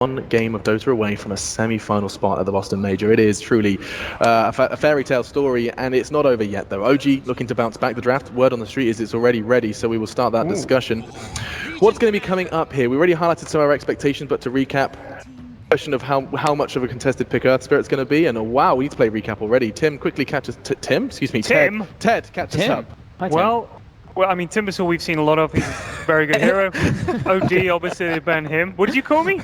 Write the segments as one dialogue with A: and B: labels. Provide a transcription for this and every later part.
A: one game of Dota away from a semi-final spot at the Boston Major. It is truly a fairy tale story, and it's not over yet, though. OG looking to bounce back the draft. Word on the street is it's already ready, so we will start that discussion. What's going to be coming up here? We already highlighted some of our expectations, but to recap, question of how much of a contested pick Earth Spirit's going to be, and wow, we need to play recap already. Tim quickly catches Tim. Excuse me,
B: Tim.
A: Ted catch us up.
B: Hi, Tim. Well, I mean, Timbersaw we've seen a lot of. He's a very good hero. OG, obviously, they banned him. What did you call me?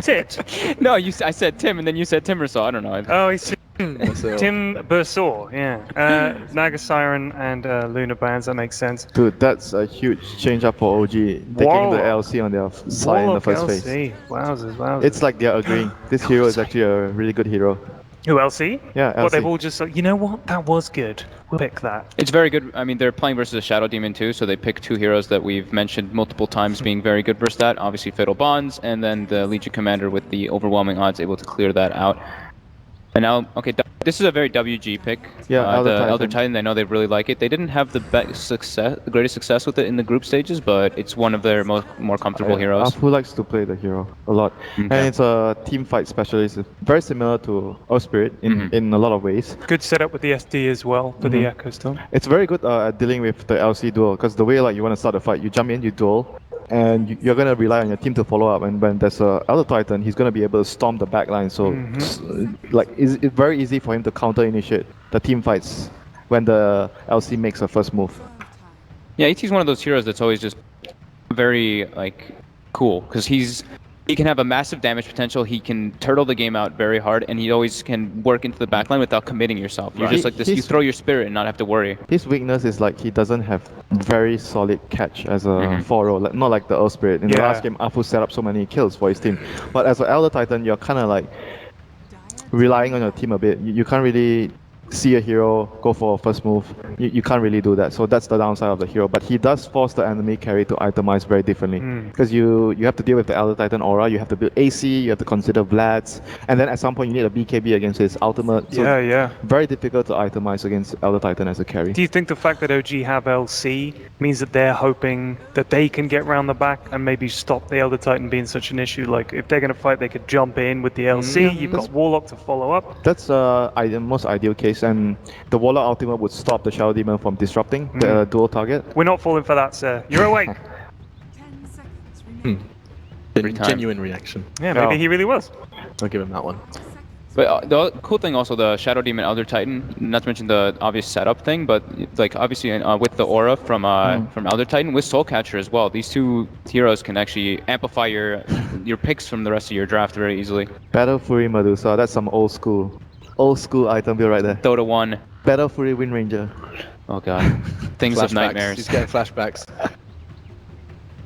B: Tit?
C: No, I said Tim, and then you said Timbersaw. I don't know.
B: Oh, he's Tim Bursaw, yeah. Naga Siren and Luna bans, that makes sense.
D: Dude, that's a huge change up for OG. Taking the LC on their side in the first phase.
B: Wowzers.
D: It's like they're agreeing. This hero is actually a really good hero.
B: Who, LC?
D: Yeah, LC.
B: Well, they've all just like, you know what? That was good. We'll pick that.
C: It's very good. I mean, they're playing versus a Shadow Demon too, so they pick two heroes that we've mentioned multiple times being very good versus that. Obviously, Fatal Bonds, and then the Legion Commander with the overwhelming odds able to clear that out. And now, okay, this is a very WG pick.
D: Yeah,
C: the Elder Titan. I know they really like it. They didn't have the greatest success with it in the group stages, but it's one of their more comfortable heroes.
D: Apu likes to play the hero a lot, and it's a team fight specialist. It's very similar to Earth Spirit in a lot of ways.
B: Good setup with the SD as well for the Echo Storm.
D: It's very good at dealing with the LC duel, because the way like you want to start a fight, you jump in, you duel, and you're going to rely on your team to follow up, and when there's a Elder Titan, he's going to be able to storm the backline, so it's very easy for him to counter-initiate the team fights when the LC makes a first move.
C: Yeah, AT's one of those heroes that's always just very cool, because he can have a massive damage potential, he can turtle the game out very hard, and he always can work into the backline without committing yourself. You're just like this, you throw your spirit and not have to worry.
D: His weakness is like he doesn't have very solid catch as a 4-row, not like the Earth Spirit. In the last game, Apu set up so many kills for his team. But as an Elder Titan, you're kind of like relying on your team a bit. You can't really see a hero go for a first move. You can't really do that, so that's the downside of the hero. But he does force the enemy carry to itemize very differently, because you have to deal with the Elder Titan aura, you have to build AC, you have to consider Vlads, and then at some point you need a BKB against his ultimate. So very difficult to itemize against Elder Titan as a carry.
B: Do you think the fact that OG have LC means that they're hoping that they can get round the back and maybe stop the Elder Titan being such an issue? Like, if they're going to fight, they could jump in with the LC, you've got Warlock to follow up.
D: That's the most ideal case, and the Warlock ultimate would stop the Shadow Demon from disrupting the dual target.
B: We're not falling for that, sir. You're awake.
A: 10 seconds. Genuine reaction.
B: Yeah, maybe he really was.
A: I'll give him that one.
C: But the cool thing also, the Shadow Demon Elder Titan, not to mention the obvious setup thing, but like obviously with the aura from Elder Titan, with Soul Catcher as well, these two heroes can actually amplify your picks from the rest of your draft very easily.
D: Battle Fury Medusa, that's some old school item build right there.
C: Dota 1.
D: Battle Fury Wind Ranger.
C: Oh god. Things of nightmares.
A: He's getting flashbacks.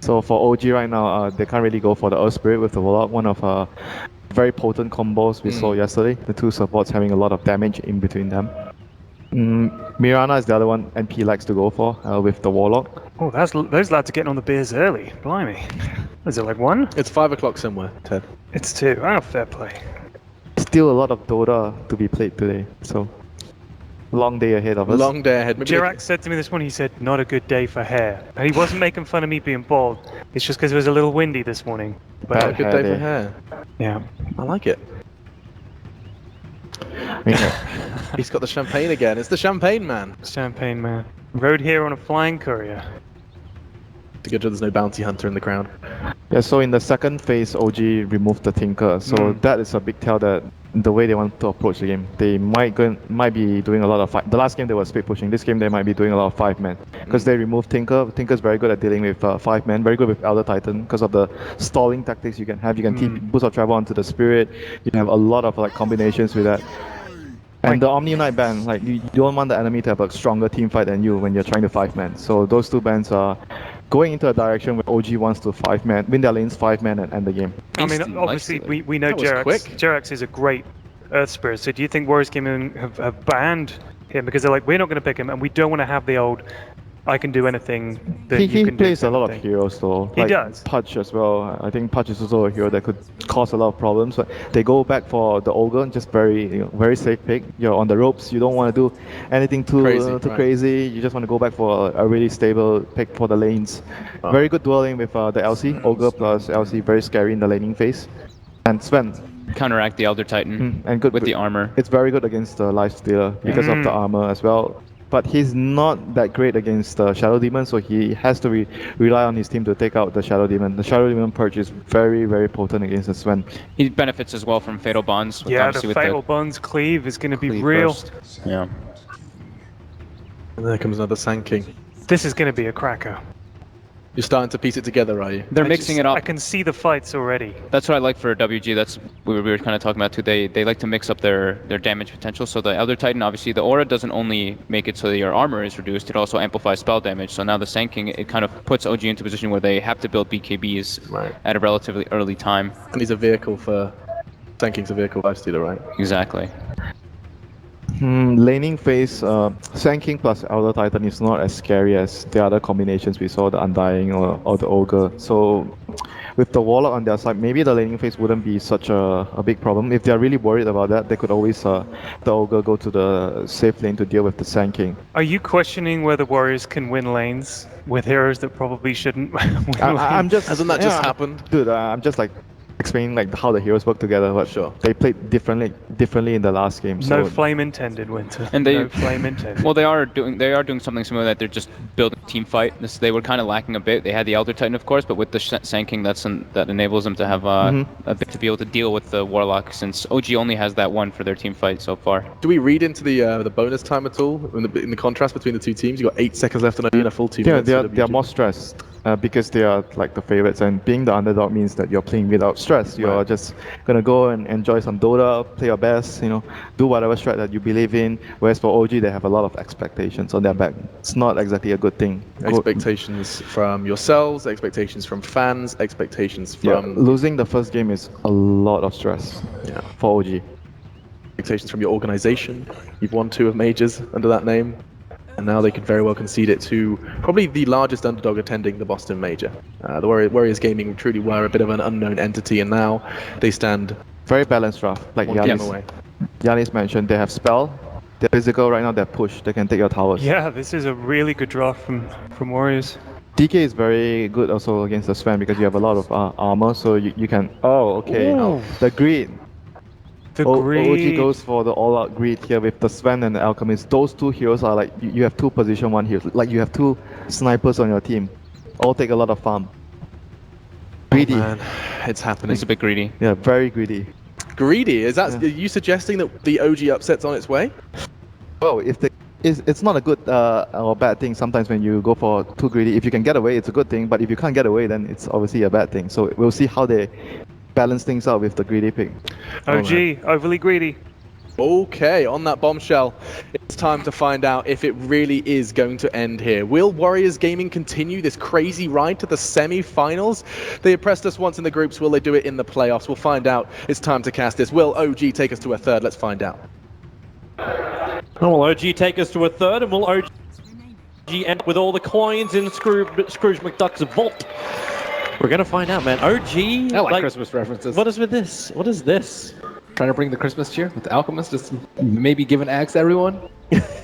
D: So for OG right now, they can't really go for the Earth Spirit with the Warlock. One of very potent combos we saw yesterday. The two supports having a lot of damage in between them. Mirana is the other one NP likes to go for with the Warlock.
B: Oh, those lads are getting on the beers early. Blimey. Is it like 1?
A: It's 5 o'clock somewhere, Ted.
B: It's 2. Oh, fair play.
D: Still a lot of Dota to be played today, so long day ahead of us.
A: Long day ahead.
B: Jirak said to me this morning, he said, not a good day for hair. And he wasn't making fun of me being bald. It's just because it was a little windy this morning.
A: But a good day for hair.
B: Yeah.
A: I like it. He's got the champagne again. It's the champagne man.
B: Champagne man. Rode here on a flying courier.
A: To good job there's no bounty hunter in the crowd.
D: Yeah, so in the second phase, OG removed the Tinker. So that is a big tell that the way they want to approach the game, they might be doing a lot of fight. The last game they were speed pushing. This game they might be doing a lot of 5-man, because they removed Tinker. Tinker's very good at dealing with 5-man, very good with Elder Titan because of the stalling tactics you can have. You can boost of travel onto the Spirit. You have a lot of combinations with that. And the Omni Knight ban, you don't want the enemy to have a stronger team fight than you when you're trying to 5-man. So those two bans are going into a direction where OG wants to 5-man, win their lanes 5-man and end the game.
B: I mean, obviously we know Jerax is a great Earth Spirit, so do you think Warriors Gaming have banned him because they're like, we're not going to pick him and we don't want to have the old I can do anything that you can do.
D: He plays a lot of heroes though.
B: He does.
D: Pudge as well. I think Pudge is also a hero that could cause a lot of problems. But they go back for the Ogre, just very safe pick. You're on the ropes. You don't want to do anything too crazy. You just want to go back for a really stable pick for the lanes. Very good dueling with the LC. Ogre plus LC, very scary in the laning phase. And Sven.
C: Counteract the Elder Titan
D: and good
C: with the armor.
D: It's very good against the Lifestealer because of the armor as well. But he's not that great against the Shadow Demon, so he has to rely on his team to take out the Shadow Demon. The Shadow Demon Purge is very, very potent against the Sven.
C: He benefits as well from Fatal Bonds.
B: Yeah, the Fatal Bonds cleave is going to be real.
C: Burst. Yeah.
A: And there comes another Sand King.
B: This is going to be a cracker.
A: You're starting to piece it together, are you?
C: They're mixing it up.
B: I can see the fights already.
C: That's what I like for WG. That's what we were kind of talking about too. They like to mix up their damage potential. So the Elder Titan, obviously, the aura doesn't only make it so that your armor is reduced, it also amplifies spell damage. So now the Sand King, it kind of puts OG into a position where they have to build BKBs at a relatively early time.
A: And he's a vehicle for... Sand King's a vehicle Lifestealer, right?
C: Exactly.
D: Laning phase, Sand King plus Elder Titan is not as scary as the other combinations we saw, the Undying or the Ogre. So with the Warlock on their side, maybe the laning phase wouldn't be such a big problem. If they're really worried about that, they could always, the Ogre, go to the safe lane to deal with the Sand King.
B: Are you questioning whether Warriors can win lanes with heroes that probably shouldn't win lanes?
A: Hasn't that just happened?
D: Dude, I'm just like explaining like how the heroes work together, but
A: sure.
D: They played differently in the last game. So.
B: No flame intended, Winter.
C: And they,
B: no flame intended.
C: Well, they are doing something similar, that they're just building a team fight. They were kind of lacking a bit. They had the Elder Titan, of course, but with the Sand King, that enables them to have a bit to be able to deal with the Warlock, since OG only has that one for their team fight so far.
A: Do we read into the bonus time at all in the contrast between the two teams? You got 8 seconds left on a full 2 minutes.
D: Yeah, they are more stressed. Because they are like the favorites, and being the underdog means that you're playing without stress. You're just gonna go and enjoy some Dota, play your best, do whatever strat that you believe in. Whereas for OG, they have a lot of expectations on their back. It's not exactly a good thing.
A: Expectations from yourselves, expectations from fans, expectations from...
D: losing the first game is a lot of stress for OG.
A: Expectations from your organization. You've won 2 of majors under that name. And now they could very well concede it to probably the largest underdog attending the Boston Major. The Warriors Gaming truly were a bit of an unknown entity, and now they stand
D: very balanced draft. Like Yanis mentioned, they have spell, they're physical right now, they're push, they can take your towers.
B: Yeah, this is a really good draft from Warriors.
D: DK is very good also against the Sven because you have a lot of armor, so you can... Oh, okay. The greed. OG goes for the all-out greed here with the Sven and the Alchemist. Those 2 heroes are like, you have 2 position 1 heroes. Like you have 2 snipers on your team. All take a lot of farm. Greedy.
A: Oh man, it's happening.
C: It's a bit greedy.
D: Yeah, very greedy.
A: Greedy? Is that? Are you suggesting that the OG upset's on its way?
D: Well, it's not a good or bad thing sometimes when you go for too greedy. If you can get away, it's a good thing. But if you can't get away, then it's obviously a bad thing. So we'll see how they balance things out with the greedy pick.
B: OG, overly greedy.
A: Okay, on that bombshell, it's time to find out if it really is going to end here. Will Warriors Gaming continue this crazy ride to the semi-finals? They impressed us once in the groups. Will they do it in the playoffs? We'll find out. It's time to cast this. Will OG take us to a third? Let's find out.
E: Will OG take us to a third, and will OG end with all the coins in Scrooge McDuck's vault? We're gonna find out, man. OG.
F: I like Christmas references.
E: What is with this? What is this?
F: Trying to bring the Christmas cheer with the Alchemist, just maybe give an axe to everyone.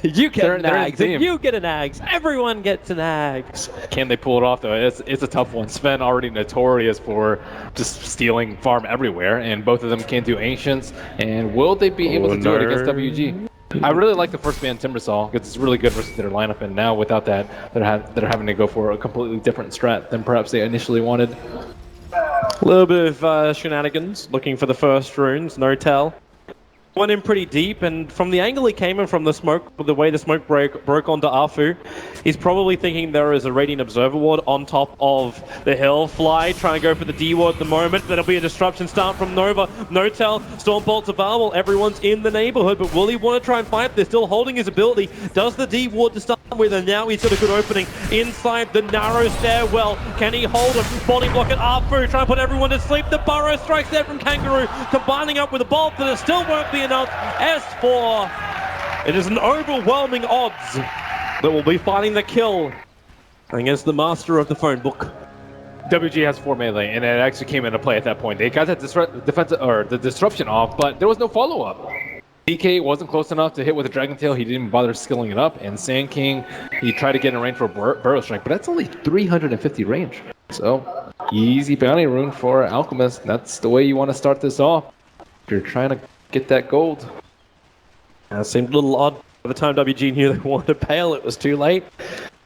E: You get an
F: they're
E: axe. You get an axe. Everyone gets an axe.
F: Can they pull it off though? It's a tough one. Sven already notorious for just stealing farm everywhere, and both of them can do ancients. And will they be able to do it against WG? I really like the first ban Timbersaw because it's really good versus their lineup, and now without that, they're having to go for a completely different strat than perhaps they initially wanted.
E: A little bit of shenanigans, looking for the first runes, no tell. Went in pretty deep, and from the angle he came in from the smoke, the way the smoke broke onto Afu, he's probably thinking there is a Radiant Observer Ward on top of the hill. Fly, trying to go for the D ward at the moment. There'll be a disruption start from Nova. No tell, Stormbolt's available, everyone's in the neighborhood, but will he want to try and fight? They're still holding his ability. Does the D ward to start with, and now he's got a good opening inside the narrow stairwell. Can he hold him? Body block at Afu, trying to put everyone to sleep. The burrow strikes there from Kangaroo, combining up with a bolt, but it still won't be enough. S4, it is an overwhelming odds that will be finding the kill against the master of the phone book.
F: WG has 4 melee, and it actually came into play at that point. They got that the disruption off, but there was no follow-up. DK wasn't close enough to hit with a Dragon Tail. He didn't even bother skilling it up, and Sand King, he tried to get in range for a Burrow Strike, but that's only 350 range. So easy bounty rune for Alchemist. That's the way you want to start this off. If you're trying to get that gold.
E: It seemed a little odd. By the time WG knew they wanted to bail, it was too late.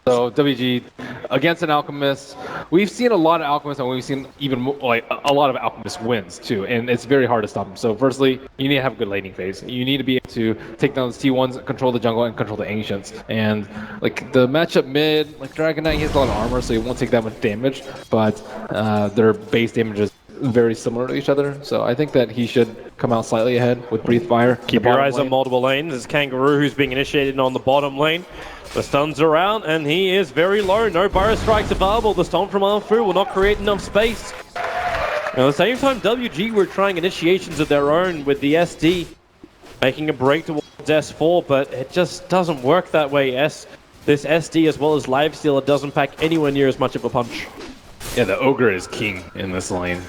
F: So WG against an Alchemist, we've seen a lot of Alchemists, and we've seen even like a lot of Alchemist wins too, and it's very hard to stop them. So firstly, you need to have a good laning phase. You need to be able to take down the T1s, control the jungle, and control the Ancients. And like the matchup mid, like Dragon Knight, he has a lot of armor, so he won't take that much damage, but their base damage is very similar to each other, so I think that he should come out slightly ahead with Breathe Fire.
E: Keep your eyes on multiple lanes. There's Kangaroo who's being initiated on the bottom lane. The stuns are out, and he is very low. No Burrow Strikes available. The stun from Arfu will not create enough space. At the same time, WG were trying initiations of their own with the SD, making a break towards S4, but it just doesn't work that way. This SD as well as Lifestealer doesn't pack anywhere near as much of a punch.
F: Yeah, the Ogre is king in this lane.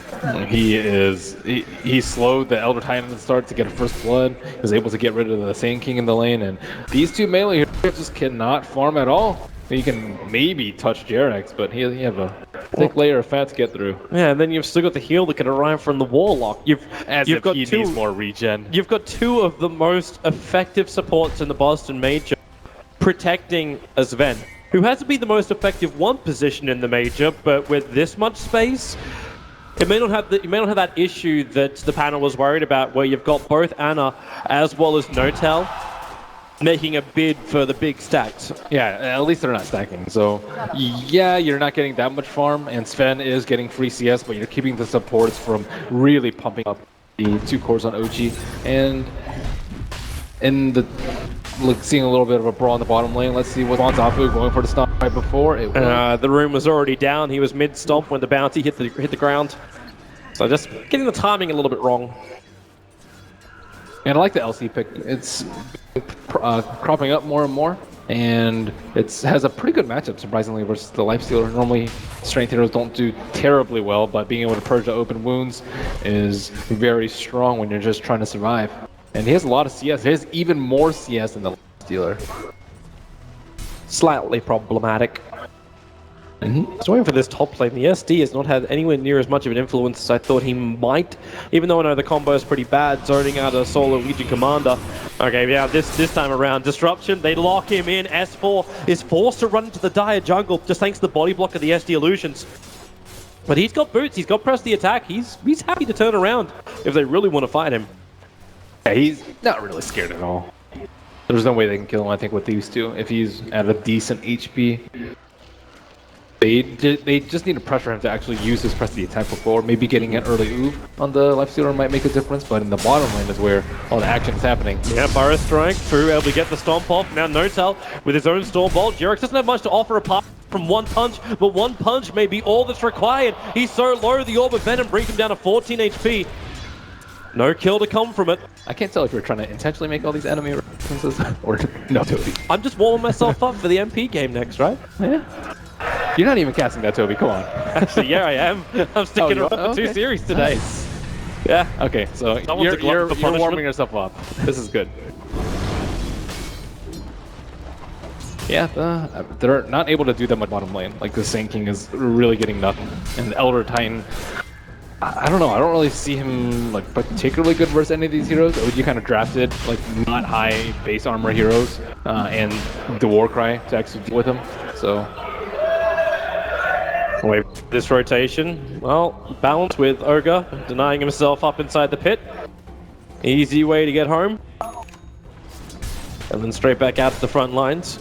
F: He slowed the Elder Titan at the start to get a first blood. He was able to get rid of the Sand King in the lane, and these two melee heroes just cannot farm at all. You can maybe touch Jerax, but he have a thick layer of fat to get through.
E: Yeah, and then you've still got the heal that can arrive from the Warlock. You've got
F: he needs more regen.
E: You've got two of the most effective supports in the Boston Major protecting a Sven, who has to be the most effective one position in the Major, but with this much space, you may not have that issue that the panel was worried about, where you've got both Ana as well as Notel making a bid for the big stacks.
F: Yeah, at least they're not stacking. So, yeah, you're not getting that much farm, and Sven is getting free CS, but you're keeping the supports from really pumping up the 2 cores on OG. And in the seeing a little bit of a brawl in the bottom lane. Let's see what Bonzafu going for the stomp right before.
E: The rune was already down. He was mid-stomp when the bounty hit the ground. So just getting the timing a little bit wrong.
F: And I like the LC pick. It's cropping up more and more, and it has a pretty good matchup, surprisingly, versus the Lifestealer. Normally, strength heroes don't do terribly well, but being able to purge the open wounds is very strong when you're just trying to survive. And he has a lot of CS. He has even more CS than the Lifestealer.
E: Slightly problematic. Just waiting for this top lane. The SD has not had anywhere near as much of an influence as I thought he might, even though I know the combo is pretty bad, zoning out a solo Legion Commander. Okay, yeah, this time around, Disruption, they lock him in. S4 is forced to run into the dire jungle, just thanks to the body block of the SD Illusions. But he's got boots, he's got press the attack, he's happy to turn around if they really want to fight him.
F: Yeah, he's not really scared at all. There's no way they can kill him, I think, with these two. If he's at a decent HP, they just need to pressure him to actually use his press the attack before. Maybe getting an early oof on the Lifestealer might make a difference, but in the bottom lane is where all the action is happening.
E: Yeah, Burrow Strike through, able to get the stomp off. Now Notel with his own Storm Bolt. Jerax doesn't have much to offer apart from one punch, but one punch may be all that's required. He's so low, the Orb of Venom brings him down to 14 HP. No kill to come from it.
F: I can't tell if you're trying to intentionally make all these enemy references or no, Toby.
E: I'm just warming myself up for the MP game next, right?
F: Yeah. You're not even casting that, Toby. Come on.
E: Actually, yeah, I am. I'm sticking around for 2 series today.
F: Nice.
E: Yeah.
F: Okay, so you're warming yourself up. This is good. Yeah, they're not able to do that much bottom lane. Like, the Sand King is really getting nothing. And the Elder Titan, I don't know. I don't really see him like particularly good versus any of these heroes. OG kind of drafted like not high base armor heroes and the Warcry to actually deal with him. So
E: wait, this rotation, well, balance with Ogre denying himself up inside the pit. Easy way to get home. And then straight back out to the front lines.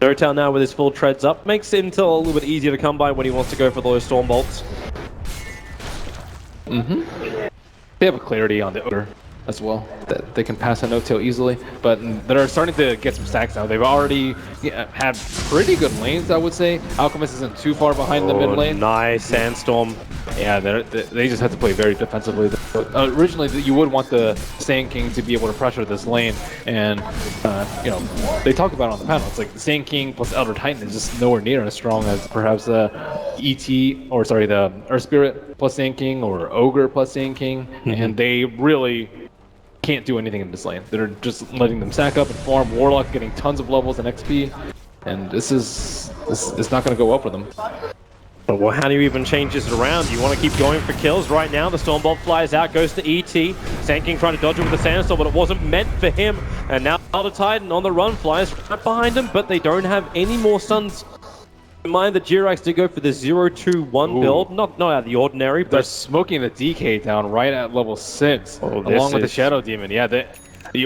E: Notel now with his full treads up makes Intel a little bit easier to come by when he wants to go for those Storm Bolts.
F: They have a clarity on the Ogre as well, that they can pass a no-tail easily, but they're starting to get some stacks now. They've already had pretty good lanes, I would say. Alchemist isn't too far behind the mid lane.
E: Nice Sandstorm.
F: Yeah, they just have to play very defensively. Originally, you would want the Sand King to be able to pressure this lane, and you know, they talk about it on the panel. It's like the Sand King plus Elder Titan is just nowhere near as strong as perhaps the the Earth Spirit plus Sand King or Ogre plus Sand King, and they really can't do anything in this lane. They're just letting them stack up and farm. Warlock getting tons of levels and XP, and it's not going to go well for them.
E: But well, how do you even change this around? You want to keep going for kills right now. The Stormbolt flies out, goes to ET. Sandking trying to dodge it with the Sandstorm, but it wasn't meant for him. And now Elder Titan on the run flies right behind him, but they don't have any more stuns. Mind that Jirax did go for the 0-2-1 build, not out of the ordinary, but
F: they're smoking the DK down right at level 6, along with the Shadow Demon. Yeah,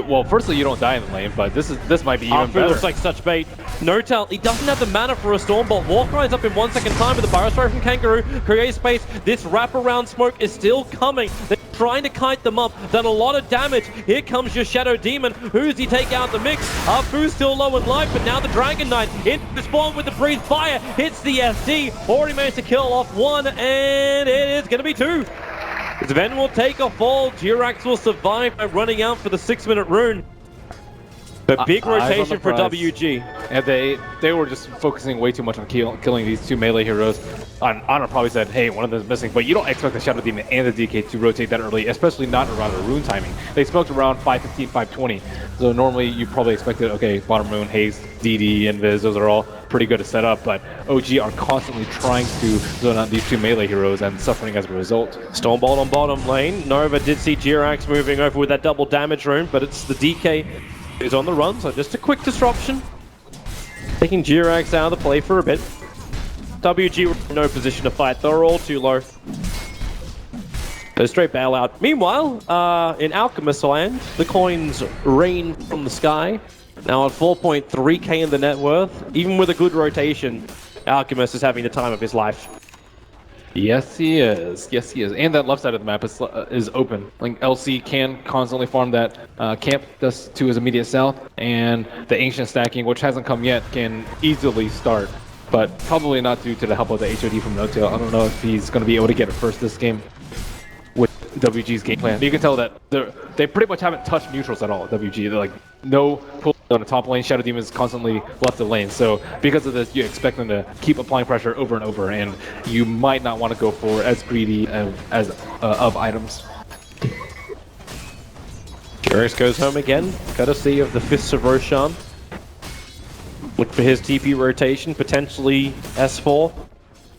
F: well, firstly, you don't die in the lane, but this might be even better.
E: Looks like such bait. No-Tel, he doesn't have the mana for a Stormbolt. Warcry's up in 1 second time with the Barrow Strike from Kangaroo. Create space. This wraparound smoke is still coming. They're trying to kite them up. Done a lot of damage. Here comes your Shadow Demon. Who's he take out the mix? Afu's still low in life, but now the Dragon Knight in the spawn with the Breathe Fire. Hits the SD. Already managed to kill off 1, and it is going to be 2. Sven will take a fall. Jirax will survive by running out for the 6-minute rune. But big rotation for WG.
F: And they were just focusing way too much on killing these 2 melee heroes. Honor probably said, hey, one of them is missing, but you don't expect the Shadow Demon and the DK to rotate that early, especially not around the rune timing. They smoked around 5:15, 5:20. So normally you probably expected, okay, bottom rune, haste, DD, Invis, those are all pretty good to set up, but OG are constantly trying to zone out these 2 melee heroes and suffering as a result.
E: Stormbolt on bottom lane. Nova did see Jirax moving over with that double damage rune, but it's the DK who's on the run, so just a quick disruption. Taking Jirax out of the play for a bit. WG were in no position to fight. They were all too low. So straight bailout. Meanwhile, in Alchemist land, the coins rain from the sky. Now at 4.3k in the net worth, even with a good rotation, Alchemist is having the time of his life.
F: Yes, he is. Yes, he is. And that left side of the map is open. Like LC can constantly farm that camp just to his immediate south, and the ancient stacking, which hasn't come yet, can easily start. But probably not due to the help of the HOD from No-Tail. I don't know if he's going to be able to get it first this game with WG's game plan. You can tell that they pretty much haven't touched neutrals at all, WG. They're like, no pull on the top lane. Shadow Demon is constantly left the lane. So because of this, you expect them to keep applying pressure over and over, and you might not want to go for as greedy of items.
E: Jirax goes home again, courtesy of the Fists of Roshan. Look for his TP rotation, potentially S4.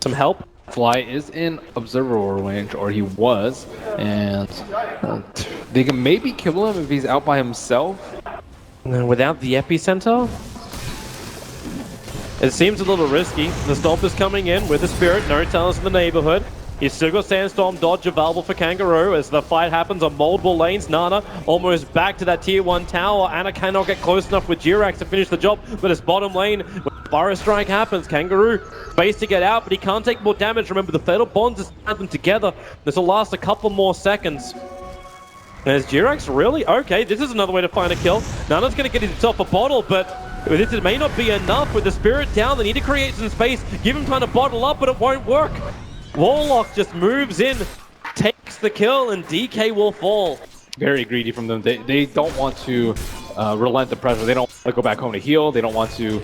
E: Some help.
F: Fly is in observer range, or he was, and they can maybe kill him if he's out by himself.
E: Without the epicenter? It seems a little risky. The Stomp is coming in with the Spirit, no talents in the neighborhood. He's still got Sandstorm dodge available for Kangaroo as the fight happens on multiple lanes. Nana almost back to that tier 1 tower. Anna cannot get close enough with Jirax to finish the job, but it's bottom lane. When Barrow Strike happens, Kangaroo space to get out, but he can't take more damage. Remember, the Fatal Bonds has had them together. This will last a couple more seconds. Is Jirax really? Okay, this is another way to find a kill. Nana's going to get himself a bottle, but this may not be enough. With the Spirit down, they need to create some space, give him time to bottle up, but it won't work. Warlock just moves in, takes the kill, and DK will fall.
F: Very greedy from them. They don't want to relent the pressure. They don't want to go back home to heal. They don't want to,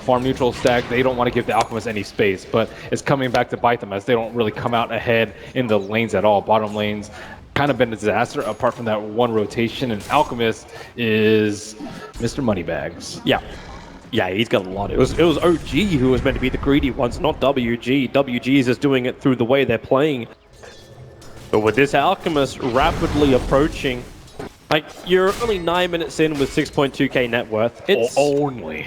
F: farm neutral stack. They don't want to give the Alchemist any space, but it's coming back to bite them as they don't really come out ahead in the lanes at all. Bottom lanes kind of been a disaster apart from that one rotation, and Alchemist is Mr. Moneybags.
E: Yeah, he's got a lot. It was OG who was meant to be the greedy ones, not WG. WG is just doing it through the way they're playing. But with this Alchemist rapidly approaching, like, you're only 9 minutes in with 6.2k net worth. It's only.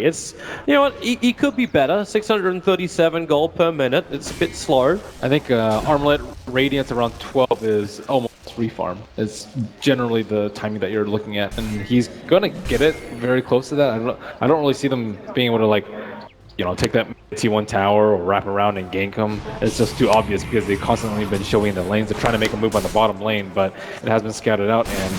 E: It's, you know what, he could be better. 637 gold per minute. It's a bit slow.
F: I think Armlet Radiance around 12 is almost refarm. It's generally the timing that you're looking at, and he's gonna get it very close to that. I don't really see them being able to, like, take that T1 tower or wrap around and gank them. It's just too obvious because they've constantly been showing the lanes. They're trying to make a move on the bottom lane, but it has been scouted out, and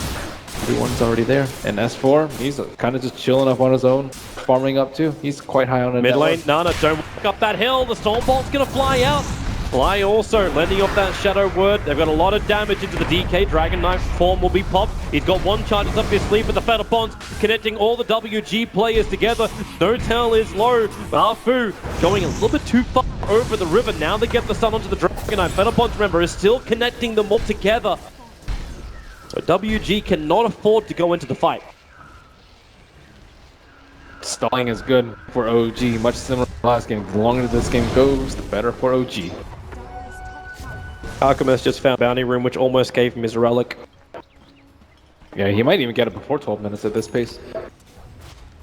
F: everyone's already there. And S4, he's kind of just chilling up on his own, farming up too. He's quite high on the
E: mid lane. Nana, don't walk up that hill. The Stormbolt's gonna fly out. Fly also lending off that Shadow Word. They've got a lot of damage into the DK. Dragon Knight form will be popped. He's got one charge up his sleeve, but the Fatal Bonds connecting all the WG players together. No-Tail is low. Afu going a little bit too far over the river. Now they get the stun onto the Dragon Knight. Fatal Bonds, remember, is still connecting them all together. So WG cannot afford to go into the fight.
F: stalling is good for OG, much similar to last game. The longer this game goes, the better for OG.
E: Alchemist just found Bounty Room, which almost gave him his relic.
F: Yeah, he might even get it before 12 minutes at this pace.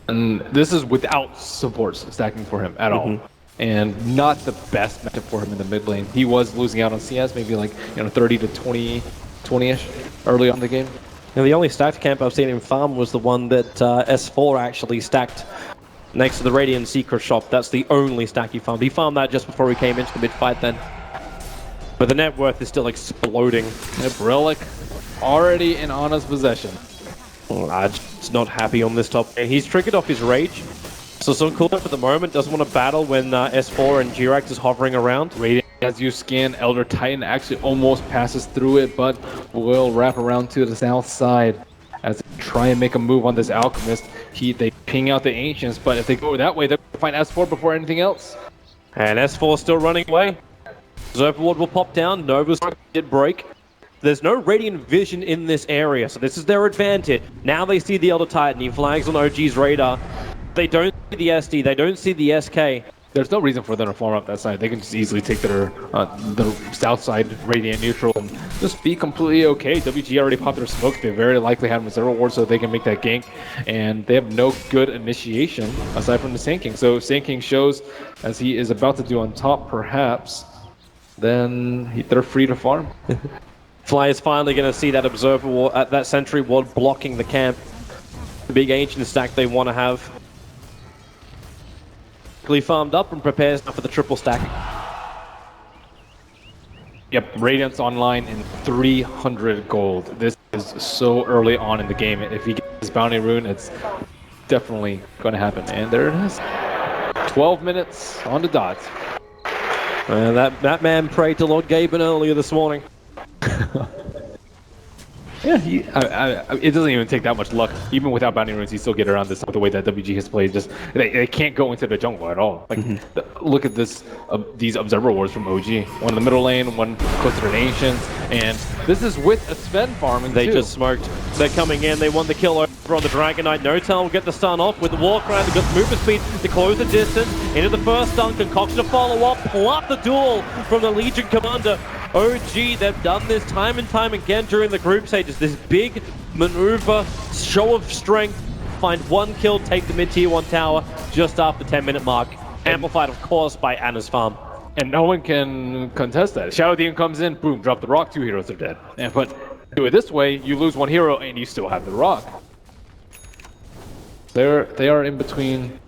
F: And this is without supports stacking for him at all. And not the best matchup for him in the mid lane. He was losing out on CS, maybe like 30 to 20-ish early on in the game.
E: Now, the only stacked camp I've seen him farm was the one that S4 actually stacked next to the Radiant Secret Shop. That's the only stack he farmed. He farmed that just before he came into the mid fight then. But the net worth is still exploding.
F: Yep, Relic already in Ana's possession.
E: Raj's not happy on this top. He's triggered off his rage. So some cool for the moment. Doesn't want to battle when S4 and G-Rex is hovering around.
F: Radiant, as you scan, Elder Titan actually almost passes through it, but will wrap around to the south side as they try and make a move on this Alchemist. They ping out the Ancients, but if they go that way, they'll find S4 before anything else.
E: And S4 still running away. Zerpa Ward will pop down. Nova's did break. There's no Radiant Vision in this area, so this is their advantage. Now they see the Elder Titan. He flags on OG's radar. They don't see the SD. They don't see the SK.
F: There's no reason for them to farm up that side. They can just easily take their the south side Radiant neutral and just be completely okay. WG already popped their smoke. They very likely have several wards so they can make that gank. And they have no good initiation aside from the Sand King. So Sand King shows, as he is about to do on top perhaps, then they're free to farm.
E: Fly is finally going to see that Observer Ward, that Sentry Ward blocking the camp. The big Ancient stack they want to have. Farmed up and prepares now for the triple stack.
F: Yep, Radiant's online in 300 gold. This is so early on in the game. If he gets his bounty rune, it's definitely going to happen. And there it is. 12 minutes on the dot.
E: That man prayed to Lord Gaben earlier this morning.
F: Yeah, it doesn't even take that much luck. Even without bounty runes, you still get around this with the way that WG has played. Just they can't go into the jungle at all. Like, look at this, these observer wards from OG. One in the middle lane, one closer to the Ancients, and this is with a Sven farming.
E: They just smoked. They're coming in. They want the kill over on the Dragon Knight. No-Tel will get the stun off with the Warcry. They've got the movement speed to close the distance. Into the first stun. Concoction to follow up. Pull up the duel from the Legion Commander. OG, they've done this time and time again during the group stages. This big maneuver, show of strength, find one kill, take the mid-tier 1 tower just after the 10-minute mark. Amplified, of course, by Anna's farm.
F: And no one can contest that. Shadow Demon comes in, boom, drop the rock, 2 heroes are dead. But do it this way, you lose 1 hero and you still have the rock. They are in between.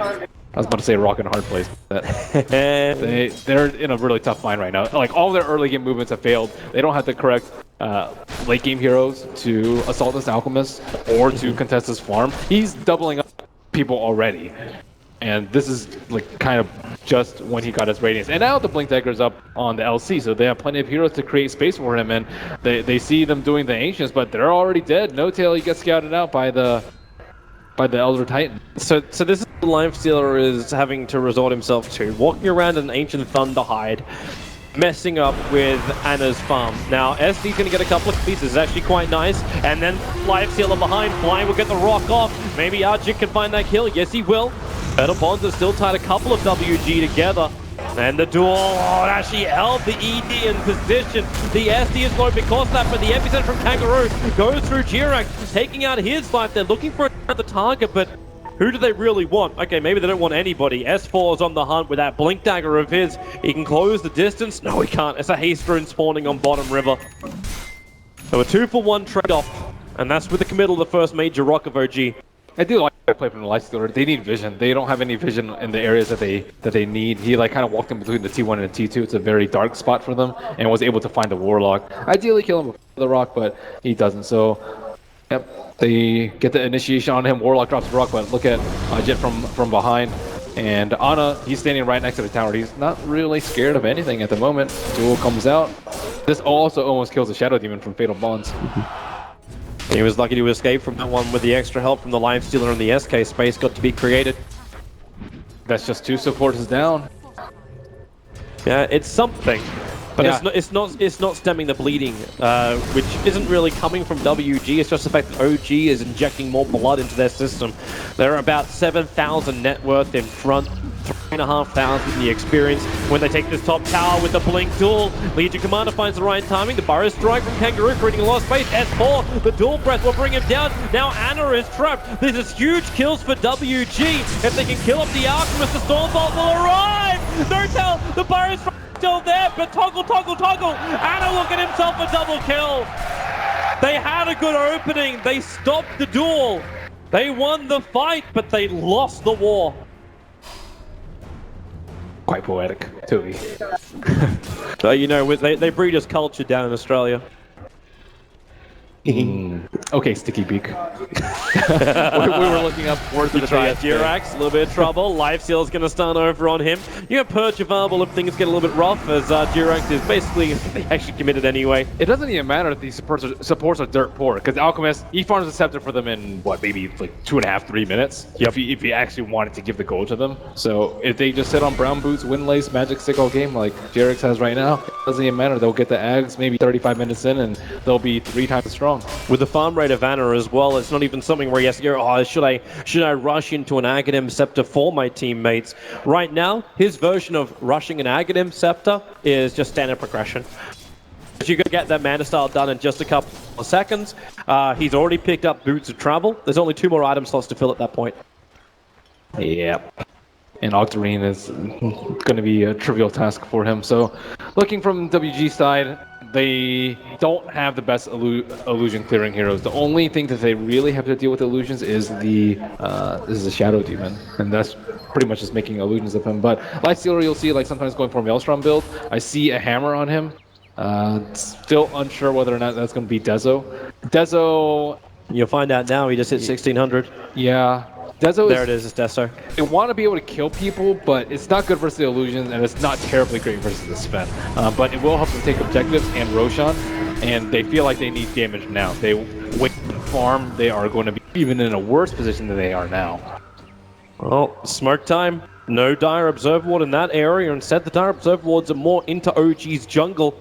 F: I was about to say rock and a hard place. But they're in a really tough line right now. Like, all their early game movements have failed. They don't have the correct late game heroes to assault this Alchemist or to contest this farm. He's doubling up people already. And this is like kind of just when he got his Radiance. And now the Blink Dagger's up on the LC, so they have plenty of heroes to create space for him. And they see them doing the Ancients, but they're already dead. No-Tail, he gets scouted out by the Elder Titan. So this is what Lifestealer is having to resort himself to. Walking around an Ancient Thunderhide, messing up with Anna's farm. Now, SD's going to get a couple of pieces. It's actually quite nice. And then Lifestealer behind. Fly will get the rock off. Maybe Arjik can find that kill. Yes, he will. Better Bonds has still tied a couple of WG together. And the duel, it actually held the ED in position. The SD is low because of that, but the epicenter from Kangaroo goes through G-Rex, taking out his life. They're looking for another target, but who do they really want? Okay, maybe they don't want anybody. S4 is on the hunt with that Blink Dagger of his. He can close the distance. No, he can't. It's a haste rune spawning on bottom river. So a 2-for-1 trade-off, and that's with the committal of the first major rock of OG. I do like to play from the Lifestealer. They need vision. They don't have any vision in the areas that they need. He like kind of walked in between the T1 and the T2. It's a very dark spot for them, and was able to find the Warlock. Ideally kill him with the rock, but he doesn't. So, yep, they get the initiation on him. Warlock drops the rock, but look at Jet from behind. And Ana, he's standing right next to the tower. He's not really scared of anything at the moment. Duel comes out. This also almost kills the Shadow Demon from Fatal Bonds.
E: He was lucky to escape from that one with the extra help from the Lifestealer and the SK space got to be created.
F: That's just 2 supporters down.
E: Yeah, it's something. But it's not stemming the bleeding, which isn't really coming from WG. It's just the fact that OG is injecting more blood into their system. They're about 7,000 net worth in front, 3,500 in the experience. When they take this top tower with the blink duel, Legion Commander finds the right timing. The Burrow Strike from Kangaroo creating a lot of space. S4, the dual breath will bring him down. Now Anna is trapped. This is huge kills for WG. If they can kill up the Alchemist, the Stormbolt will arrive. No tell, the Burrow Strike still there, but toggle. Anna will get himself a double kill. They had a good opening. They stopped the duel. They won the fight, but they lost the war.
F: Quite poetic, Toby.
E: So, you know, they breed us culture down in Australia.
F: Okay, Sticky Beak. we were looking up words of the day.
E: Jirax, a little bit of trouble. Lifesteal's going to start over on him. You have Perch available if things get a little bit rough, as Jirax is basically actually committed anyway.
F: It doesn't even matter if these supports are dirt poor, because Alchemist, he farms a scepter for them in, what, maybe like 2.5, 3 minutes? Yep. If he actually wanted to give the gold to them. So if they just sit on Brown Boots, Windlace, Magic Stick all game like Jirax has right now, it doesn't even matter. They'll get the Ags maybe 35 minutes in, and they'll be 3 times strong.
E: With the farm rate of Anna as well, it's not even something where he has to go, oh, should I rush into an Aghanim Scepter for my teammates? Right now, his version of rushing an Aghanim Scepter is just standard progression. You can get that Mana Style done in just a couple of seconds. He's already picked up Boots of Travel. There's only 2 more item slots to fill at that point.
F: Yep. And Octarine is going to be a trivial task for him. So, looking from WG side, they don't have the best illusion clearing heroes. The only thing that they really have to deal with illusions is the Shadow Demon, and that's pretty much just making illusions of him. But Lifestealer, you'll see like sometimes going for a Maelstrom build. I see a hammer on him. Still unsure whether or not that's going to be Dezo.
E: You'll find out now. He just hit 1600.
F: Yeah. Dezo
E: there it is, it's Deso.
F: They want to be able to kill people, but it's not good versus the illusions, and it's not terribly great versus the Sven. But it will help them take objectives and Roshan, and they feel like they need damage now. They wait farm, they are going to be even in a worse position than they are now.
E: Well, smoke time. No Dire Observer Ward in that area. Instead, the Dire Observer Wards are more into OG's jungle.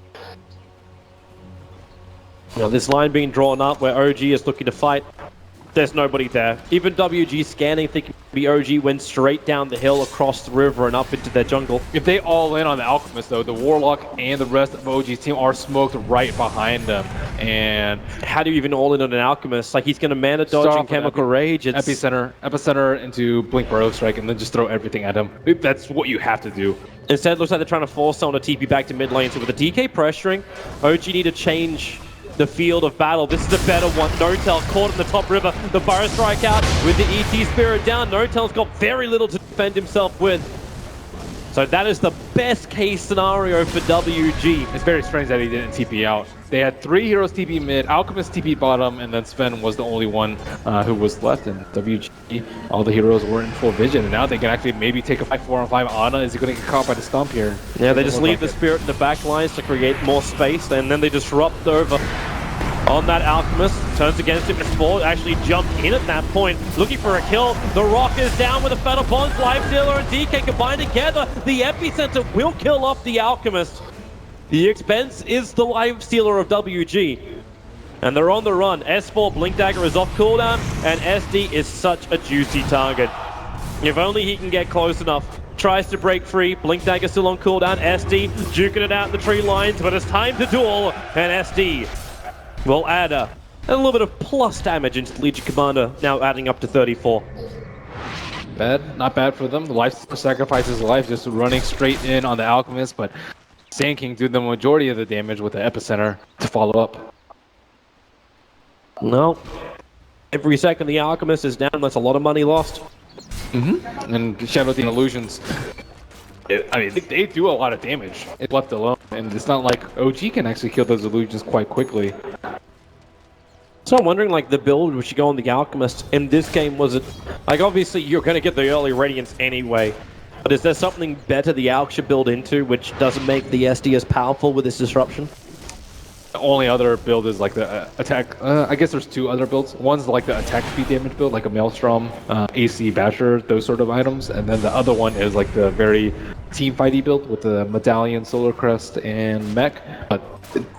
E: Now, this line being drawn up where OG is looking to fight. There's nobody there. Even WG scanning, thinking maybe OG went straight down the hill, across the river, and up into their jungle.
F: If they all in on the Alchemist, though, the Warlock and the rest of OG's team are smoked right behind them. And
E: how do you even all in on an Alchemist? Like, he's going to Mana Dodge and Chemical Rage. It's...
F: Epicenter into Blink Burrow Strike, and then just throw everything at him. That's what you have to do.
E: Instead, it looks like they're trying to force someone to TP back to mid lane. So with the DK pressuring, OG need to change the field of battle. This is a better one. Notel caught in the top river. The Burrow Strike out with the ET Spirit down. Notel's got very little to defend himself with. So that is the best case scenario for WG.
F: It's very strange that he didn't TP out. They had 3 heroes TP mid, Alchemist TP bottom, and then Sven was the only one who was left. And WG, all the heroes were in full vision, and now they can actually maybe take a 5-4-on-5 Ana. Is he going to get caught by the stomp here?
E: Yeah, they just leave the Spirit in the back lines to create more space, and then they disrupt over on that Alchemist. Turns against him. Sport actually jumped in at that point, looking for a kill. The Rock is down with a Fatal Bonds. Lifestealer and DK combined together. The Epicenter will kill off the Alchemist. The expense is the Lifestealer of WG. And they're on the run. S4 Blink Dagger is off cooldown, and SD is such a juicy target. If only he can get close enough. Tries to break free. Blink Dagger still on cooldown. SD juking it out in the tree lines, but it's time to duel, and SD will add a little bit of plus damage into the Legion Commander, now adding up to 34.
F: Not bad for them. The Life sacrifices his life, just running straight in on the Alchemist, but Sand King do the majority of the damage with the Epicenter to follow up.
E: No. Every second the Alchemist is down, that's a lot of money lost.
F: And Shadow Demon Illusions, I mean, they do a lot of damage if left alone, and it's not like OG can actually kill those illusions quite quickly.
E: So I'm wondering, like, the build which you go on the Alchemist in this game, was it, like, obviously you're going to get the early Radiance anyway, but is there something better the Alch should build into which doesn't make the SD as powerful with this disruption?
F: The only other build is like the attack. I guess there's 2 other builds. One's like the attack speed damage build, like a Maelstrom, AC Basher, those sort of items. And then the other one is like the very team fighty build with the medallion, solar crest, and mech, but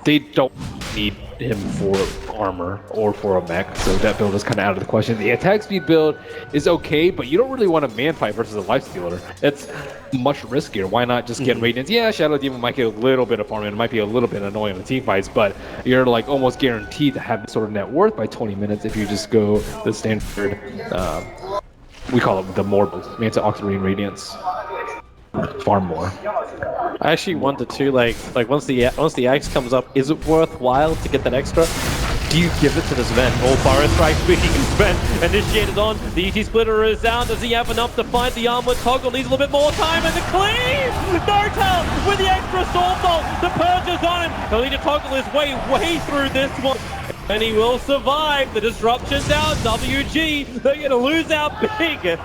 F: they don't need him for armor or for a mech, so that build is kind of out of the question. The attack speed build is okay, but you don't really want a man fight versus a lifestealer. It's much riskier. Why not just get Radiance? Yeah, Shadow Demon might get a little bit of farm, and it might be a little bit annoying in the team fights, but you're like almost guaranteed to have this sort of net worth by 20 minutes if you just go the standard, we call it the Mortal, Manta Octarine Radiance. Farm more.
E: I actually wonder too, like once the axe comes up, is it worthwhile to get that extra? Do you give it to the Sven? Oh, Fire Strike speaking of Sven, initiated on. The ET Splitter is down. Does he have enough to find the armor toggle? Needs a little bit more time, and the cleave! Nortel with the extra Soul Bolt. The Purge is on him. He'll need to toggle his way through this one. And he will survive. The disruption down. WG, they're going to lose out big.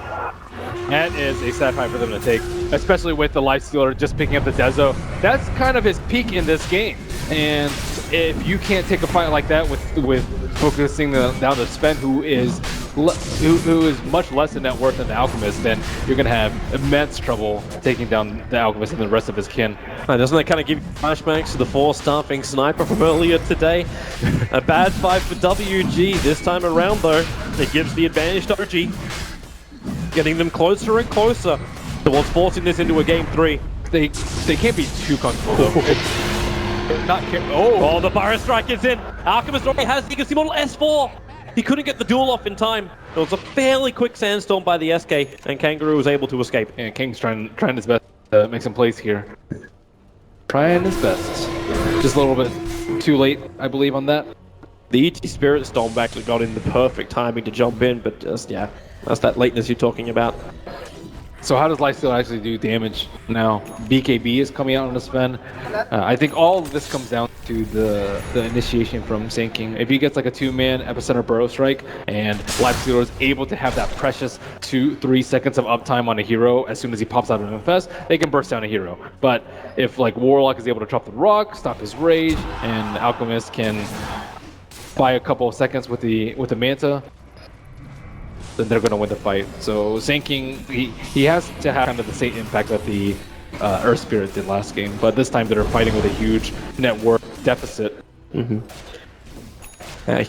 F: That is a sad fight for them to take, especially with the Lifestealer just picking up the Dezo. That's kind of his peak in this game. And if you can't take a fight like that with focusing down the Sven, who is much less in net worth than the Alchemist, then you're going to have immense trouble taking down the Alchemist and the rest of his kin.
E: Doesn't that kind of give you flashbacks to the 4-staffing sniper from earlier today? A bad fight for WG this time around, though. It gives the advantage to OG. Getting them closer and closer towards forcing this into a game 3.
F: They can't be too comfortable, though.
E: Oh, the Fire Strike is in. Alchemist already has the Legacy Model S4. He couldn't get the duel off in time. It was a fairly quick sandstorm by the SK, and Kangaroo was able to escape.
F: And King's trying his best to make some plays here. Trying his best. Just a little bit too late, I believe, on that.
E: The ET Spirit Storm actually got in the perfect timing to jump in, but just, yeah, that's that lateness you're talking about.
F: So how does Lifesteal actually do damage now? BKB is coming out on the Sven. I think all of this comes down to the initiation from Sand If he gets like a 2-man Epicenter Burrow Strike and Lifestealer is able to have that precious 2-3 seconds of uptime on a hero as soon as he pops out of an infest, they can burst down a hero. But if like Warlock is able to drop the rock, stop his rage, and Alchemist can buy a couple of seconds with the Manta, then they're going to win the fight. So Sand King, he has to have kind of the same impact that the Earth Spirit did last game, but this time they're fighting with a huge net worth deficit.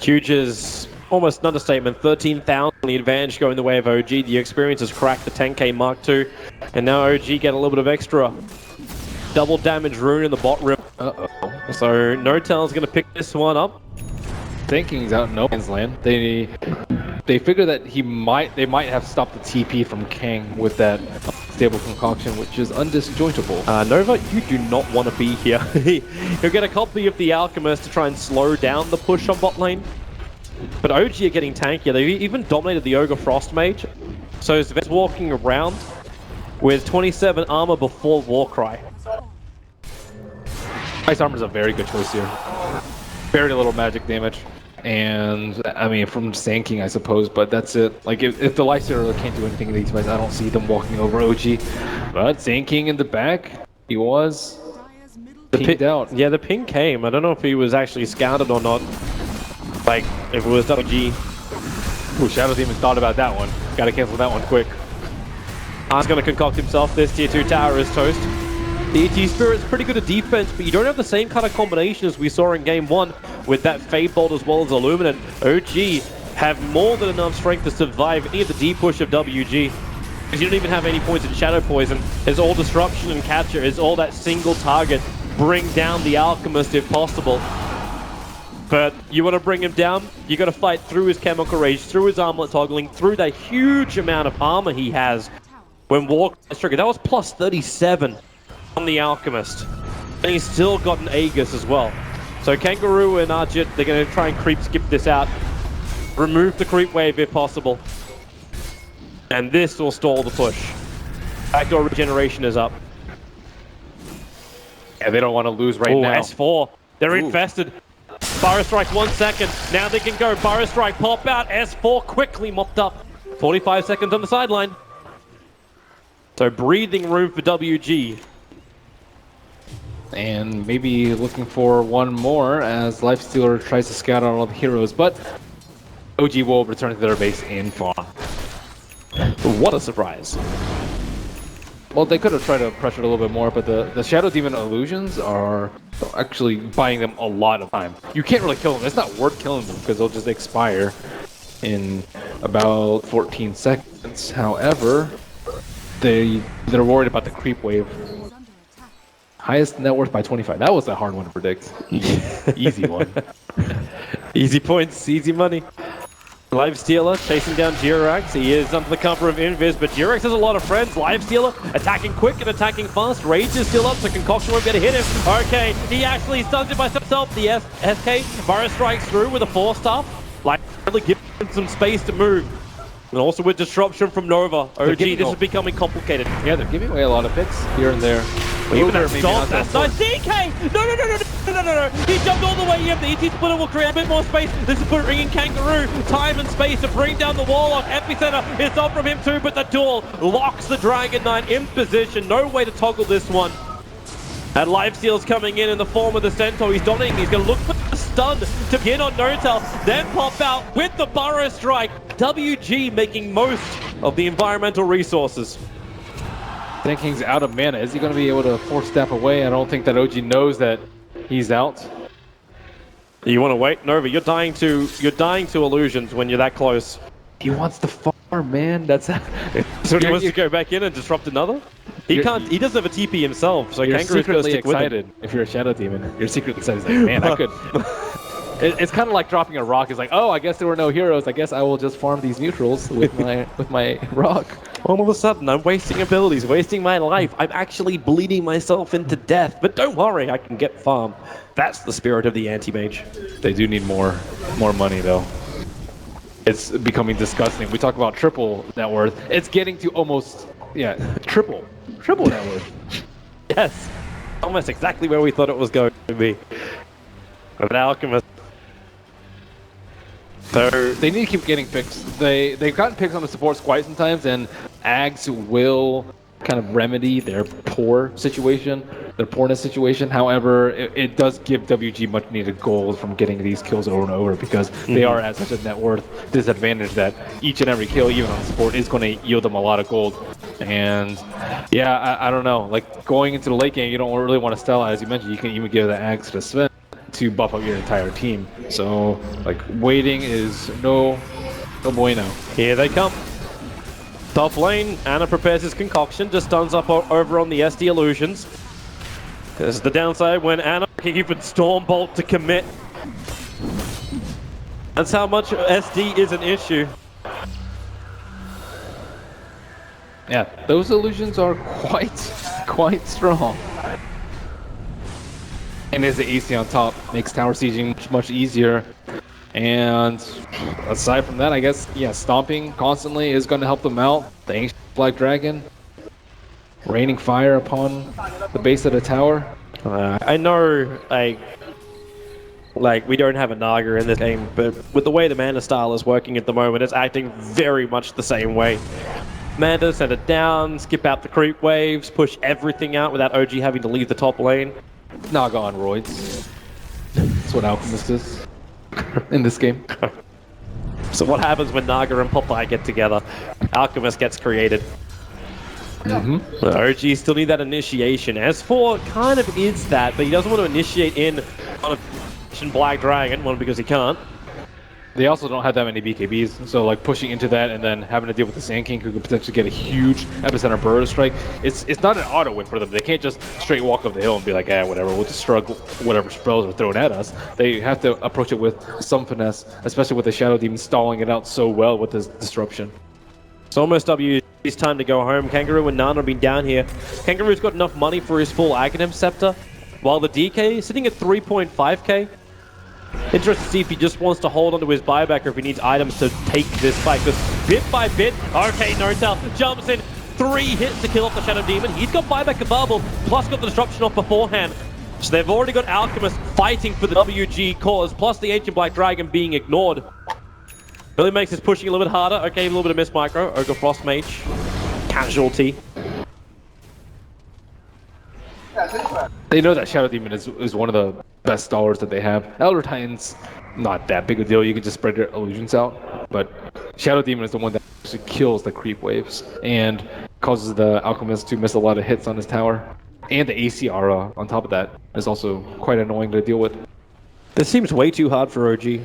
E: Huge is almost an understatement. 13,000 the advantage going the way of OG. The experience has cracked the 10k Mark II, and now OG get a little bit of extra double damage rune in the bot rim. So Notel's going to pick this one up.
F: Sand King's out in no man's land. They figure that they might have stopped the TP from Kang with that stable concoction, which is undisjointable.
E: Nova, you do not want to be here. You'll get a copy of the Alchemist to try and slow down the push on bot lane. But OG are getting tankier. They've even dominated the Ogre Frost Mage. So Sven's walking around with 27 armor before Warcry.
F: Ice Armor is a very good choice here. Very little magic damage. And, I mean, from Sand King, I suppose, but that's it. Like, if the Lifestealer can't do anything in these fights, I don't see them walking over OG. But Sand King in the back, he was pinged out.
E: Yeah, the ping came. I don't know if he was actually scouted or not. Like, if it was WG.
F: Ooh, Shadow Demon thought about that one. Gotta cancel that one quick.
E: He's gonna concoct himself. This tier 2 tower is toast. The ET Spirit's pretty good at defense, but you don't have the same kind of combination as we saw in game 1 with that Fade Bolt as well as Illuminate. OG have more than enough strength to survive any of the deep push of WG. Because you don't even have any points in Shadow Poison. It's all Disruption and Capture. It's all that single target. Bring down the Alchemist if possible. But you want to bring him down, you got to fight through his Chemical Rage, through his armlet toggling, through that huge amount of armor he has when Walk is triggered. That was plus 37 on the Alchemist. And he's still got an Aegis as well. So Kangaroo and Arjit, they're going to try and creep skip this out. Remove the creep wave if possible. And this will stall the push. Backdoor regeneration is up.
F: Yeah, they don't want to lose right now.
E: S4. They're infested. Fire Strike 1 second. Now they can go. Fire Strike pop out. S4 quickly mopped up. 45 seconds on the sideline. So breathing room for WG.
F: And maybe looking for one more as Lifestealer tries to scout out all the heroes, but OG will return to their base in farm.
E: What a surprise.
F: Well, they could have tried to pressure it a little bit more, but the Shadow Demon illusions are actually buying them a lot of time. You can't really kill them. It's not worth killing them because they'll just expire in about 14 seconds. However, they're worried about the creep wave. Highest net worth by 25. That was a hard one to predict. Easy one.
E: Easy points, easy money. Lifestealer chasing down Jirax. He is under the cover of Invis, but Jirax has a lot of friends. Lifestealer attacking quick and attacking fast. Rage is still up, so Concoction won't be able to hit him. Okay, he actually stuns it by himself. The SK. Burrow strikes through with a 4-star. Like, really giving him some space to move. And also with disruption from Nova. OG, this is becoming complicated.
F: Yeah, they're giving away a lot of picks here and there.
E: Even that stop, that's nice. DK! No. He jumped all the way in. The ET splitter will create a bit more space. This is bringing Kangaroo time and space to bring down the Warlock. Epicenter is up from him too, but the duel locks the Dragon Knight in position. No way to toggle this one. And Lifesteal's coming in the form of the Centaur. He's dominating. He's going to look for the stun to get on Notel, then pop out with the Burrow Strike. WG making most of the environmental resources.
F: Tanking's out of mana. Is he going to be able to force step away? I don't think that OG knows that he's out.
E: You want to wait? Nova, you're dying to illusions when you're that close.
F: He wants to farm, man. That's
E: so he wants to go back in and disrupt another? He can't. He doesn't have a TP himself, so
F: you're
E: Kangaroo's
F: secretly
E: stick
F: excited.
E: With him.
F: If you're a Shadow Demon, you're secretly excited. He's like, man, I could. It's kind of like dropping a rock. It's like, oh, I guess there were no heroes. I guess I will just farm these neutrals with my rock.
E: All of a sudden, I'm wasting abilities, wasting my life. I'm actually bleeding myself into death. But don't worry, I can get farm. That's the spirit of the anti-mage.
F: They do need more money, though. It's becoming disgusting. We talk about triple net worth. It's getting to almost, triple net worth.
E: Yes, almost exactly where we thought it was going to be. But Alchemist.
F: So they need to keep getting picks. They've gotten picks on the supports quite sometimes, and Ags will kind of remedy their poorness situation. However, it does give WG much needed gold from getting these kills over and over because they are at such a net worth disadvantage that each and every kill, even on support, is going to yield them a lot of gold. And yeah, I don't know. Like going into the late game, you don't really want to stall, as you mentioned. You can even give the Ags to Sven to buff up your entire team. So like waiting is no bueno.
E: Here they come. Top lane, Ana prepares his concoction, just stuns up over on the SD illusions. This is the downside when Ana can even Stormbolt to commit. That's how much SD is an issue.
F: Yeah, those illusions are quite strong. And there's the AC on top, makes tower sieging much easier. And aside from that, I guess, stomping constantly is going to help them out. The Ancient Black Dragon, raining fire upon the base of the tower.
E: I know, like we don't have a Naga in this game, but with the way the mana style is working at the moment, it's acting very much the same way. Manda, send it down, skip out the creep waves, push everything out without OG having to leave the top lane.
F: Naga on roids. That's what Alchemist is in this game.
E: So what happens when Naga and Popeye get together? Alchemist gets created. OG still need that initiation. S4 kind of is that, but he doesn't want to initiate in on a Black Dragon, one because he can't.
F: They also don't have that many BKBs, so like pushing into that and then having to deal with the Sand King who could potentially get a huge epicenter Burrow Strike. It's not an auto win for them. They can't just straight walk up the hill and be like, whatever, we'll just shrug whatever spells are thrown at us. They have to approach it with some finesse, especially with the Shadow Demon stalling it out so well with this disruption.
E: It's almost WG's time to go home. Kangaroo and Nana have been down here. Kangaroo's got enough money for his full Aghanim Scepter, while the DK is sitting at 3.5k. Interesting to see if he just wants to hold onto his buyback or if he needs items to take this fight. Because bit by bit, okay, Notel jumps in. 3 hits to kill off the Shadow Demon. He's got buyback available, plus got the disruption off beforehand. So they've already got Alchemist fighting for the WG cause, plus the Ancient Black Dragon being ignored. Really makes this pushing a little bit harder. Okay, a little bit of miss micro. Ogre Frost Mage. Casualty.
F: They know that Shadow Demon is one of the best stalwarts that they have. Elder Titan's not that big a deal. You can just spread your illusions out. But Shadow Demon is the one that actually kills the creep waves. And causes the Alchemist to miss a lot of hits on his tower. And the ACR on top of that is also quite annoying to deal with.
E: This seems way too hard for OG.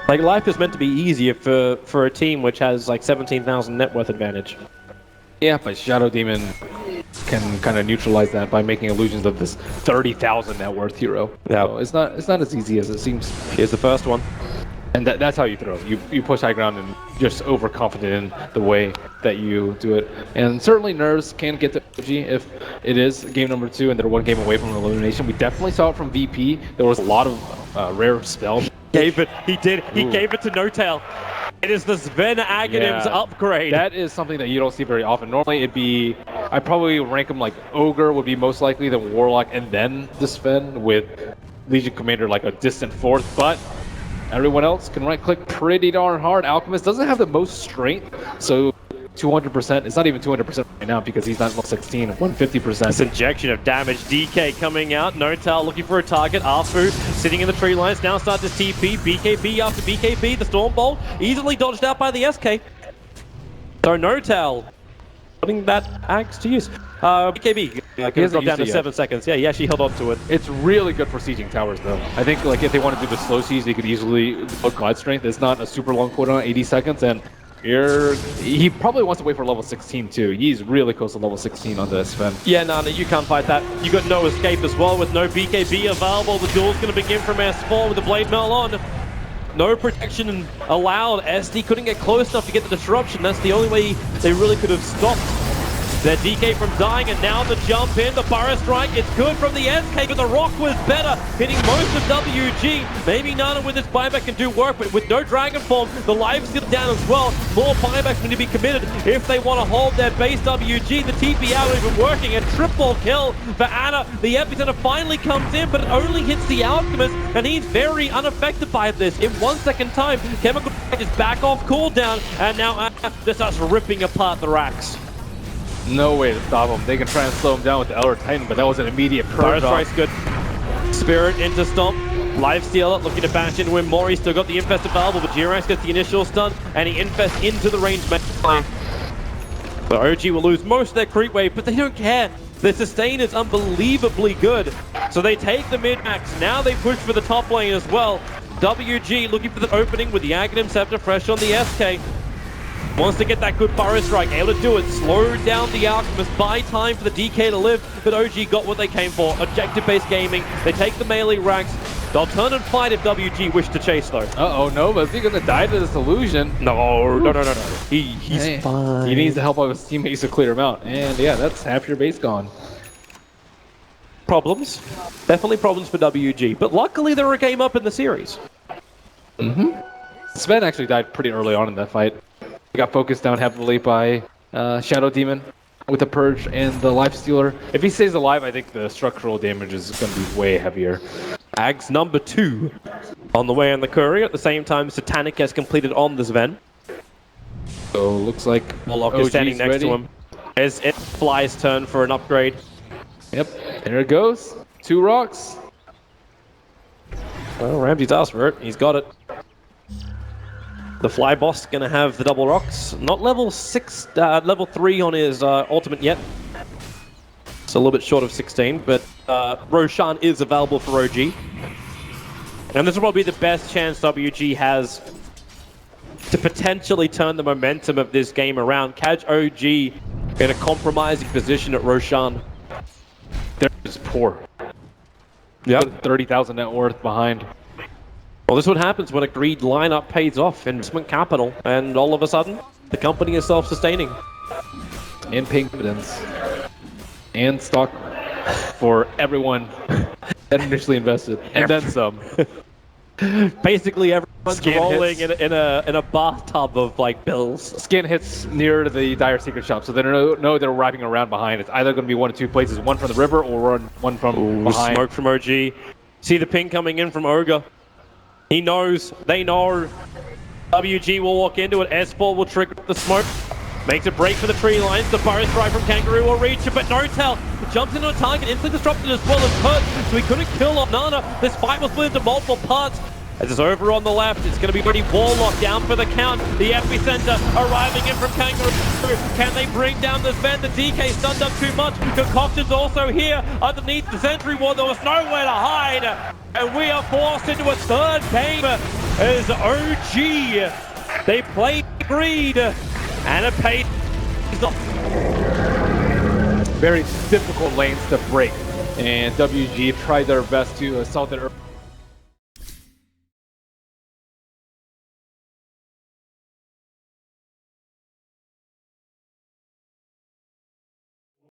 E: Like, life is meant to be easier for a team which has like 17,000 net worth advantage.
F: Yeah, but Shadow Demon can kind of neutralize that by making illusions of this 30,000 net worth hero.
E: Yeah,
F: so it's not as easy as it seems.
E: Here's the first one.
F: And that's how you throw. You push high ground and just overconfident in the way that you do it. And certainly nerves can get to OG if it is game number 2 and they're one game away from elimination. We definitely saw it from VP. There was a lot of rare spells.
E: He did. He gave it to No-Tail. It is the Sven Aghanim's upgrade.
F: That is something that you don't see very often. Normally it'd be, I'd probably rank him like Ogre would be most likely, then Warlock, and then the Sven with Legion Commander like a distant fourth, but everyone else can right-click pretty darn hard. Alchemist doesn't have the most strength, so 200%. It's not even 200% right now because he's not level 16, 150%.
E: This injection of damage. DK coming out. No-Tail looking for a target. Arfu sitting in the tree lines. Now starts his TP. BKB after BKB. The Storm Bolt easily dodged out by the SK. So No-Tail putting that axe to use. BKB can drop down to 7 seconds. Yeah, he actually held on to it.
F: It's really good for sieging towers, though. I think like if they want to do the slow siege, they could easily put God Strength. It's not a super long cooldown, 80 seconds, and he probably wants to wait for level 16 too. He's really close to level 16 on this Sven.
E: Yeah, Nana, you can't fight that. You got no escape as well with no BKB available. The duel's going to begin from S4 with the Blade Mail on. No protection allowed. SD couldn't get close enough to get the disruption. That's the only way they really could have stopped their DK from dying, and now the jump in, the Burrow Strike, it's good from the SK, but the Rock was better, hitting most of WG. Maybe Nana with this buyback can do work, but with no Dragon Form, the life steal down as well. More buybacks need to be committed if they want to hold their base WG. The TP out isn't even working, a triple kill for Ana. The epicenter finally comes in, but it only hits the Alchemist, and he's very unaffected by this. In 1 second time, Chemical is back off cooldown, and now Ana just starts ripping apart the racks.
F: No way to stop him. They can try and slow him down with the Elder Titan, but that was an immediate purge.
E: Strike's good. Spirit into Stomp. Lifestealer looking to bash in win more. He's still got the Infest available, but G-Rex gets the initial stun, and he Infests into the range. But OG will lose most of their creep wave, but they don't care. The sustain is unbelievably good. So they take the mid-max. Now they push for the top lane as well. WG looking for the opening with the Aghanim Scepter fresh on the SK. Wants to get that good Burrow Strike, able to do it, slow down the Alchemist, buy time for the DK to live, but OG got what they came for, objective-based gaming, they take the melee racks, they'll turn and fight if WG wish to chase though.
F: Uh-oh, Nova, is he gonna die to this illusion?
E: No. He's fine.
F: He needs the help of his teammates to clear him out, and yeah, that's half your base gone.
E: Problems, definitely problems for WG, but luckily they're a game up in the series.
F: Sven actually died pretty early on in that fight. He got focused down heavily by Shadow Demon with the Purge and the Life Stealer. If he stays alive, I think the structural damage is going to be way heavier.
E: Ags number 2 on the way on the Courier. At the same time, Satanic has completed on the Sven.
F: So looks like
E: Warlock is standing next to him. It's Fly's turn for an upgrade.
F: Yep, there it goes. 2 rocks.
E: Well, Ramsey's asked for it. He's got it. The Fly Boss gonna have the double rocks. Not level 6, level 3 on his ultimate yet. It's a little bit short of 16, but Roshan is available for OG. And this will probably be the best chance WG has to potentially turn the momentum of this game around. Catch OG in a compromising position at Roshan.
F: They're just poor.
E: Yep.
F: 30,000 net worth behind.
E: Well, this is what happens when a greed lineup pays off, investment capital, and all of a sudden, the company is self-sustaining.
F: And paying dividends. And stock for everyone that initially invested. And then some.
E: Basically, everyone's rolling in a bathtub of, like, bills.
F: Skin hits near the Dire Secret shop, so they know they're wrapping around behind. It's either going to be one of 2 places, one from the river or one from behind.
E: Smoke from OG. See the ping coming in from Ogre. He knows, they know. WG will walk into it, S4 will trigger the smoke. Makes a break for the tree lines, the Burrow Strike from Kangaroo will reach it, but No-Tail jumps into a target, instantly disrupted as well as hurt, so he couldn't kill Nana. This fight was split into multiple parts. As it's over on the left, it's going to be Ready Warlock down for the count. The epicenter arriving in from Kangaroo. Can they bring down this Ven? The DK stunned up too much. Concoction's also here underneath the sentry wall. There was nowhere to hide. And we are forced into a third game as OG. They played greed and it paid.
F: Very difficult lanes to break. And WG tried their best to assault it early.